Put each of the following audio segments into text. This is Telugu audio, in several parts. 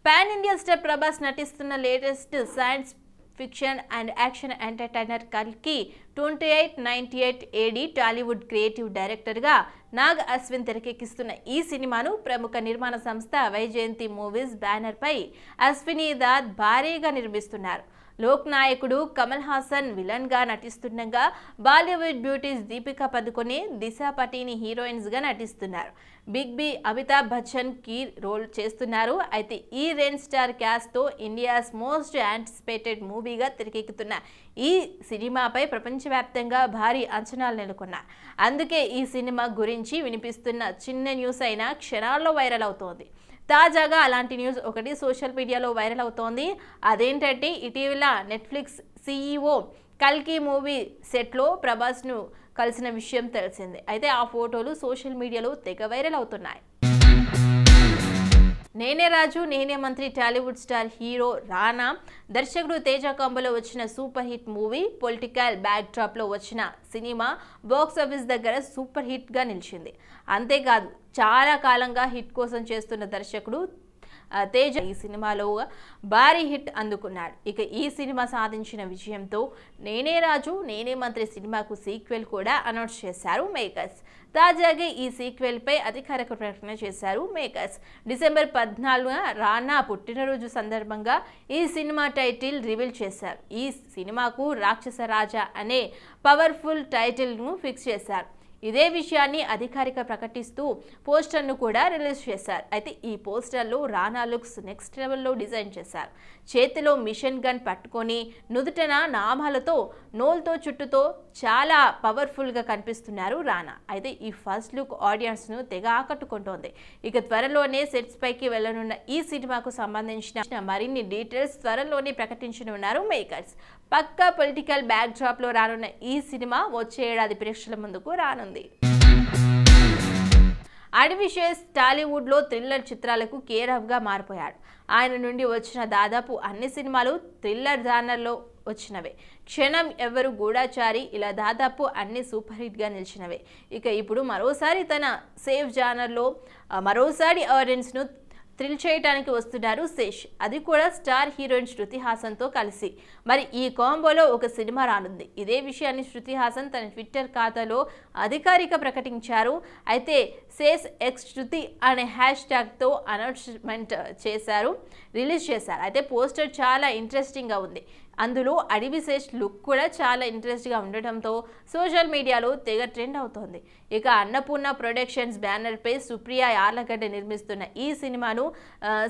పాన్ ఇండియా స్టార్ ప్రభాస్ నటిస్తున్న latest science fiction and action entertainer కల్కి 2898 ఏడి టాలీవుడ్ క్రియేటివ్ డైరెక్టర్గా నాగ్ అశ్విన్ తెరకెక్కిస్తున్న ఈ సినిమాను ప్రముఖ నిర్మాణ సంస్థ వైజయంతి మూవీస్ బ్యానర్పై అశ్విని దాద్ భారీగా నిర్మిస్తున్నారు. లోక్ నాయకుడు కమల్ హాసన్ విలన్గా నటిస్తుండగా బాలీవుడ్ బ్యూటీస్ దీపికా పదుకొనే, దిశా పటీని హీరోయిన్స్గా నటిస్తున్నారు. Big B Amitabh Bachchan key role చేస్తున్నారు. అయితే ఈ రెన్ స్టార్ క్యాస్ట్తో ఇండియాస్ మోస్ట్ యాంటిసిపేటెడ్ మూవీగా తెరకెక్కుతున్న ఈ సినిమాపై ప్రపంచవ్యాప్తంగా భారీ అంచనాలు నెలకొన్నాయి. అందుకే ఈ సినిమా గురించి వినిపిస్తున్న చిన్న న్యూస్ అయినా క్షణాల్లో వైరల్ అవుతోంది. తాజాగా అలాంటి న్యూస్ ఒకటి సోషల్ మీడియాలో వైరల్ అవుతోంది. అదేంటంటే ఇటీవల నెట్ఫ్లిక్స్ CEO కల్కి మూవీ సెట్లో ప్రభాస్ను కలిసిన విషయం తెలిసిందే. అయితే ఆ ఫోటోలు సోషల్ మీడియాలో తెగ వైరల్ అవుతున్నాయి. నేనే రాజు నేనే మంత్రి టాలీవుడ్ స్టార్ హీరో రానా, దర్శకుడు తేజ కాంబోలో వచ్చిన super hit movie. Political back డ్రాప్లో వచ్చిన సినిమా బాక్స్ ఆఫీస్ దగ్గర సూపర్ హిట్గా నిలిచింది. అంతేకాదు చాలా కాలంగా హిట్ కోసం చేస్తున్న దర్శకుడు తేజ ఈ సినిమాలో భారీ హిట్ అందుకున్నాడు. ఇక ఈ సినిమా సాధించిన విజయంతో నేనే రాజు నేనే మంత్రి సినిమాకు సీక్వెల్ కూడా అనౌన్స్ చేశారు మేకర్స్. తాజాగా ఈ సీక్వెల్ పై అధికారిక ప్రకటన చేశారు మేకర్స్. డిసెంబర్ 14న రానా పుట్టినరోజు సందర్భంగా ఈ సినిమా టైటిల్ రివీల్ చేశారు. ఈ సినిమాకు రాక్షస రాజా అనే పవర్ఫుల్ టైటిల్ను ఫిక్స్ చేశారు. ఇదే విషయాన్ని అధికారిక ప్రకటిస్తూ పోస్టర్ను కూడా రిలీజ్ చేశారు. అయితే ఈ పోస్టర్లో రానా లుక్స్ నెక్స్ట్ లెవెల్లో డిజైన్ చేశారు. చేతిలో మిషన్ గన్ పట్టుకొని నుదుటన నామాలతో నోల్తో చుట్టుతో చాలా పవర్ఫుల్గా కనిపిస్తున్నారు రానా. అయితే ఈ ఫస్ట్ లుక్ ఆడియన్స్ను తెగ ఆకట్టుకుంటోంది. ఇక త్వరలోనే సెట్స్ పైకి వెళ్లనున్న ఈ సినిమాకు సంబంధించిన మరిన్ని డీటెయిల్స్ త్వరలోనే ప్రకటించనున్నారు మేకర్స్. పక్కా పొలిటికల్ బ్యాక్ డ్రాప్ లో రానున్న ఈ సినిమా వచ్చే ఏడాది ప్రేక్షకుల ముందుకు రానుంది. అడివిశేష్ టాలీవుడ్ లో థ్రిల్లర్ చిత్రాలకు కేర్ ఆఫ్ గా మారిపోయాడు. ఆయన నుండి వచ్చిన దాదాపు అన్ని సినిమాలు థ్రిల్లర్ జానర్లో వచ్చినవే. క్షణం, ఎవరు, గూఢాచారి ఇలా దాదాపు అన్ని సూపర్ హిట్ గా నిలిచినవే. ఇక ఇప్పుడు మరోసారి తన సేఫ్ జానర్లో మరోసారి ఆడియన్స్ ను థ్రిల్ చేయడానికి వస్తున్నారు శేష్. అది కూడా స్టార్ హీరోయిన్ శృతి హాసన్తో కలిసి. మరి ఈ కాంబోలో ఒక సినిమా రానుంది. ఇదే విషయాన్ని శృతి హాసన్ తన ట్విట్టర్ ఖాతాలో అధికారిక ప్రకటించారు. అయితే శేష్ ఎక్స్ శృతి అనే #తో అనౌన్స్మెంట్ చేశారు, రిలీజ్ చేశారు. అయితే పోస్టర్ చాలా ఇంట్రెస్టింగ్గా ఉంది. అందులో అడివిశేష్ లుక్ కూడా చాలా ఇంట్రెస్ట్గా ఉండటంతో సోషల్ మీడియాలో తెగ ట్రెండ్ అవుతోంది. ఇక అన్నపూర్ణ ప్రొడక్షన్స్ బ్యానర్పై సుప్రియా యార్లగడ్డ నిర్మిస్తున్న ఈ సినిమాను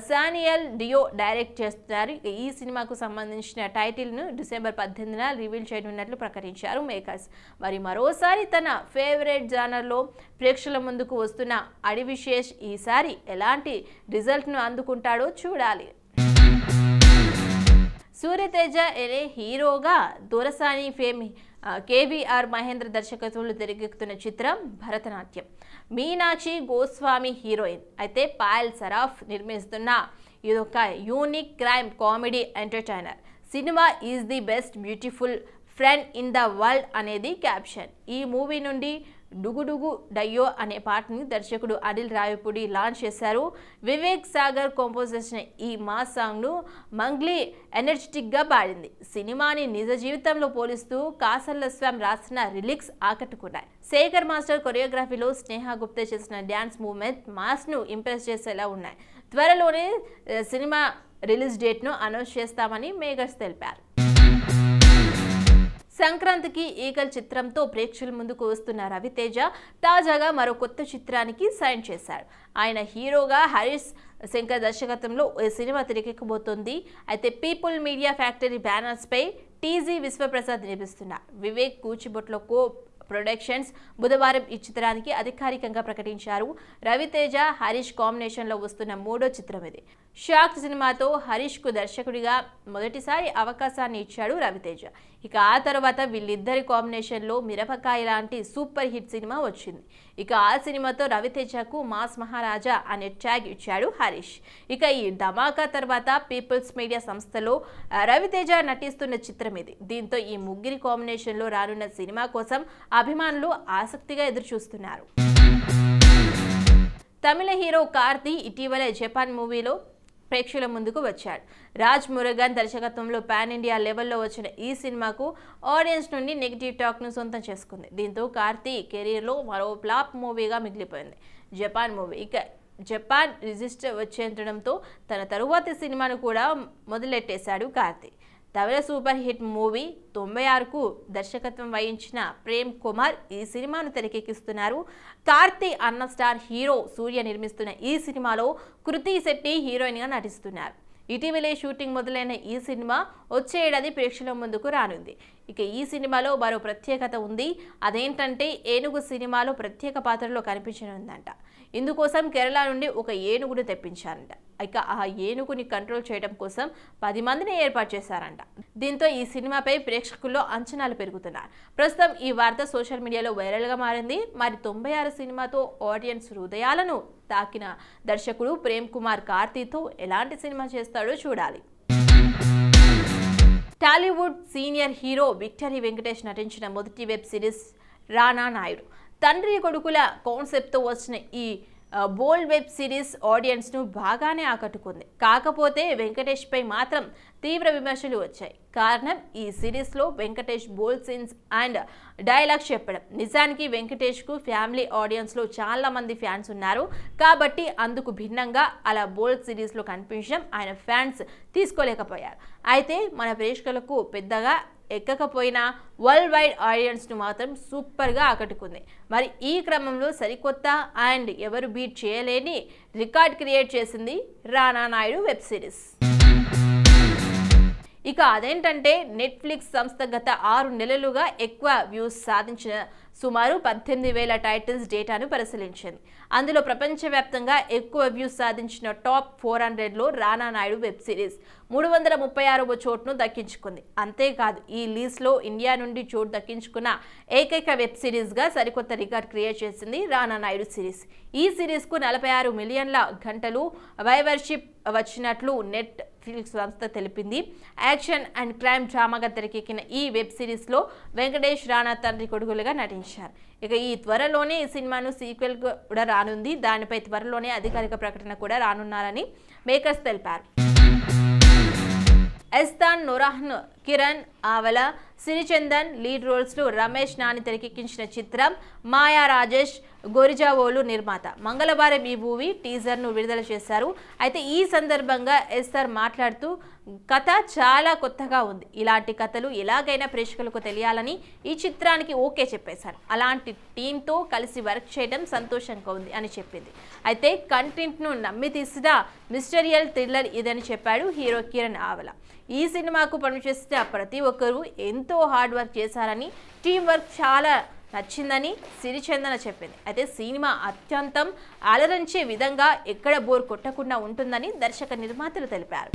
సానియల్ డియో డైరెక్ట్ చేస్తున్నారు. ఈ సినిమాకు సంబంధించిన టైటిల్ను డిసెంబర్ 18న రివీల్ చేయనున్నట్లు ప్రకటించారు మేకర్స్. మరి మరోసారి తన ఫేవరెట్ జానర్లో ప్రేక్షకుల ముందుకు వస్తున్న అడివిశేష్ ఈసారి ఎలాంటి రిజల్ట్ను అందుకుంటాడో చూడాలి. సూర్యతేజ ఎనే హీరోగా దొరసాని ఫేమ్ KVR మహేంద్ర దర్శకత్వంలో తెరకెక్కుతున్న చిత్రం భరతనాట్యం. మీనాక్షి గోస్వామి హీరోయిన్. అయితే పాయల్ సరాఫ్ నిర్మిస్తున్న ఇదొక unique crime comedy entertainer. Cinema is the best beautiful friend in the world అనేది క్యాప్షన్. ఈ మూవీ నుండి డుగుడుగు డయ్యో అనే పాటని దర్శకుడు అనిల్ రావిపూడి లాంచ్ చేశారు. వివేక్ సాగర్ కంపోజ్ చేసిన ఈ మాస్ సాంగ్ను మంగ్లీ ఎనర్జెటిక్గా పాడింది. సినిమాని నిజ జీవితంలో పోలిస్తూ కాసల్ల స్వామి రాసిన లిరిక్స్ ఆకట్టుకున్నాయి. శేఖర్ మాస్టర్ కొరియోగ్రఫీలో స్నేహ గుప్తే చేసిన డ్యాన్స్ మూవ్మెంట్ మాస్ను ఇంప్రెస్ చేసేలా ఉన్నాయి. త్వరలోనే సినిమా రిలీజ్ డేట్ను అనౌన్స్ చేస్తామని మేకర్స్ తెలిపారు. సంక్రాంతికి ఈగల్ చిత్రంతో ప్రేక్షకుల ముందుకు వస్తున్న రవితేజ తాజాగా మరో కొత్త చిత్రానికి సైన్ చేశారు. ఆయన హీరోగా హరీష్ శంకర్ దర్శకత్వంలో ఈ సినిమా తెరకెక్కబోతోంది. అయితే పీపుల్ మీడియా ఫ్యాక్టరీ బ్యానర్స్ పై టీజీ విశ్వప్రసాద్ నిర్మిస్తున్నారు. వివేక్ కూచిబొట్లో కో ప్రొడక్షన్స్ బుధవారం ఈ చిత్రానికి అధికారికంగా ప్రకటించారు. రవితేజ హరీష్ కాంబినేషన్లో వస్తున్న 3వ చిత్రం ఇది. షాక్ సినిమాతో హరీష్కు దర్శకుడిగా మొదటిసారి అవకాశాన్ని ఇచ్చాడు రవితేజ. ఇక ఆ తర్వాత వీళ్ళిద్దరి కాంబినేషన్లో మిరపకాయ లాంటి సూపర్ హిట్ సినిమా వచ్చింది. ఇక ఆ సినిమాతో రవితేజకు మాస్ మహారాజా అనే ట్యాగ్ ఇచ్చాడు హరీష్. ఇక ఈ ధమాకా తర్వాత పీపుల్స్ మీడియా సంస్థలో రవితేజ నటిస్తున్న చిత్రం ఇది. దీంతో ఈ ముగ్గురి కాంబినేషన్లో రానున్న సినిమా కోసం అభిమానులు ఆసక్తిగా ఎదురుచూస్తున్నారు. తమిళ హీరో కార్తీ ఇటీవల జపాన్ మూవీలో ప్రేక్షకుల ముందుకు వచ్చాడు. రాజ్ మురుగన్ దర్శకత్వంలో పాన్ ఇండియా లెవెల్లో వచ్చిన ఈ సినిమాకు ఆడియన్స్ నుండి నెగిటివ్ టాక్ను సొంతం చేసుకుంది. దీంతో కార్తీ కెరీర్లో మరో ఫ్లాప్ మూవీగా మిగిలిపోయింది. Japan movie. ఇక జపాన్ రిజిస్టర్ వచ్చేంతడంతో తన తరువాతి సినిమాను కూడా మొదలెట్టేశాడు కార్తీ. తమిళ సూపర్ హిట్ మూవీ 96కు దర్శకత్వం వహించిన ప్రేమ్ కుమార్ ఈ సినిమాను తెరకెక్కిస్తున్నారు. కార్తీ అన్న స్టార్ హీరో సూర్య నిర్మిస్తున్న ఈ సినిమాలో కృతి శెట్టి హీరోయిన్గా నటిస్తున్నారు. ఇటీవలే షూటింగ్ మొదలైన ఈ సినిమా వచ్చే ఏడాది ప్రేక్షకుల ముందుకు రానుంది. ఇక ఈ సినిమాలో మరో ప్రత్యేకత ఉంది. అదేంటంటే ఏనుగు సినిమాలో ప్రత్యేక పాత్రలో కనిపించనుందంట. ఇందుకోసం కేరళ నుండి ఒక ఏనుగును తెప్పించారంట. ఇక ఆ ఏనుగుని కంట్రోల్ చేయడం కోసం 10 మందిని ఏర్పాటు చేశారంట. దీంతో ఈ సినిమాపై ప్రేక్షకుల్లో అంచనాలు పెరుగుతున్నారు. ప్రస్తుతం ఈ వార్త సోషల్ మీడియాలో వైరల్గా మారింది. మరి 96 సినిమాతో ఆడియన్స్ హృదయాలను తాకిన దర్శకుడు ప్రేమ్ కుమార్ కార్తీతో ఎలాంటి సినిమా చేస్తాడో చూడాలి. Tollywood senior hero victory Venkatesh నటించిన మొదటి వెబ్ సిరీస్ రానా నాయుడు. తండ్రి కొడుకుల కాన్సెప్ట్తో వచ్చిన ఈ బోల్డ్ వెబ్ సిరీస్ ఆడియన్స్ను బాగానే ఆకట్టుకుంది. కాకపోతే వెంకటేష్పై మాత్రం తీవ్ర విమర్శలు వచ్చాయి. కారణం ఈ సిరీస్లో Venkatesh bold scenes and dialogues చెప్పడం. నిజానికి వెంకటేష్కు ఫ్యామిలీ ఆడియన్స్లో చాలా మంది ఫ్యాన్స్ ఉన్నారు. కాబట్టి అందుకు భిన్నంగా అలా బోల్డ్ సిరీస్లో కనిపించడం ఆయన ఫ్యాన్స్ తీసుకోలేకపోయారు. అయితే మన ప్రేక్షకులకు పెద్దగా ఎక్కకపోయినా వరల్డ్ వైడ్ ఆడియన్స్ను మాత్రం సూపర్గా ఆకట్టుకుంది. మరి ఈ క్రమంలో సరికొత్త అండ్ ఎవరు బీట్ చేయలేని రికార్డ్ క్రియేట్ చేసింది రానా నాయుడు వెబ్ సిరీస్. ఇక అదేంటంటే నెట్ఫ్లిక్స్ సంస్థ గత 6 నెలలుగా ఎక్కువ వ్యూస్ సాధించిన సుమారు 18,000 టైటిల్స్ డేటాను పరిశీలించింది. అందులో ప్రపంచవ్యాప్తంగా ఎక్కువ వ్యూస్ సాధించిన టాప్ 400లో రానా నాయుడు వెబ్ సిరీస్ 336వ చోటును దక్కించుకుంది. అంతేకాదు ఈ లిస్ట్లో ఇండియా నుండి చోటు దక్కించుకున్న ఏకైక వెబ్ సిరీస్గా సరికొత్త రికార్డ్ క్రియేట్ చేసింది రానా నాయుడు సిరీస్. ఈ సిరీస్కు 46 మిలియన్ల గంటలు వైవర్షిప్ వచ్చినట్లు నెట్ఫ్లిక్స్ సంస్థ తెలిపింది. యాక్షన్ అండ్ క్రైమ్ డ్రామాగా తెరకెక్కిన ఈ వెబ్ సిరీస్లో వెంకటేష్ రానా తండ్రి కొడుకులుగా నటించారు. ఇక ఈ త్వరలోనే ఈ సినిమాను సీక్వెల్ కూడా రానుంది. దానిపై త్వరలోనే అధికారిక ప్రకటన కూడా రానున్నారని మేకర్స్ తెలిపారు. ఎస్తాన్ నొరాహ్న్, కిరణ్ ఆవల, సిరిచందన్ లీడ్ రోల్స్లో రమేష్ నాని తెరకెక్కించిన చిత్రం మాయా రాజేష్ గోరిజావోలు నిర్మాత. మంగళవారం ఈ మూవీ టీజర్ను విడుదల చేశారు. అయితే ఈ సందర్భంగా ఎస్తార్ మాట్లాడుతూ కథ చాలా కొత్తగా ఉంది. ఇలాంటి కథలు ఎలాగైనా ప్రేక్షకులకు తెలియాలని ఈ చిత్రానికి ఓకే చెప్పేశారు. అలాంటి టీంతో కలిసి వర్క్ చేయడం సంతోషంగా ఉంది అని చెప్పింది. అయితే కంటెంట్ను నమ్మి తీసిన మిస్టీరియల్ థ్రిల్లర్ ఇదని చెప్పాడు హీరో కిరణ్ ఆవల. ఈ సినిమాకు పనిచేసిన ప్రతి ఒక్కరూ ఎంతో హార్డ్ వర్క్ చేశారని, టీం వర్క్ చాలా నచ్చిందని సిరిచందన చెప్పింది. అయితే సినిమా అత్యంతం అలరించే విధంగా ఎక్కడ బోర్ కొట్టకుండా ఉంటుందని దర్శక నిర్మాతలు తెలిపారు.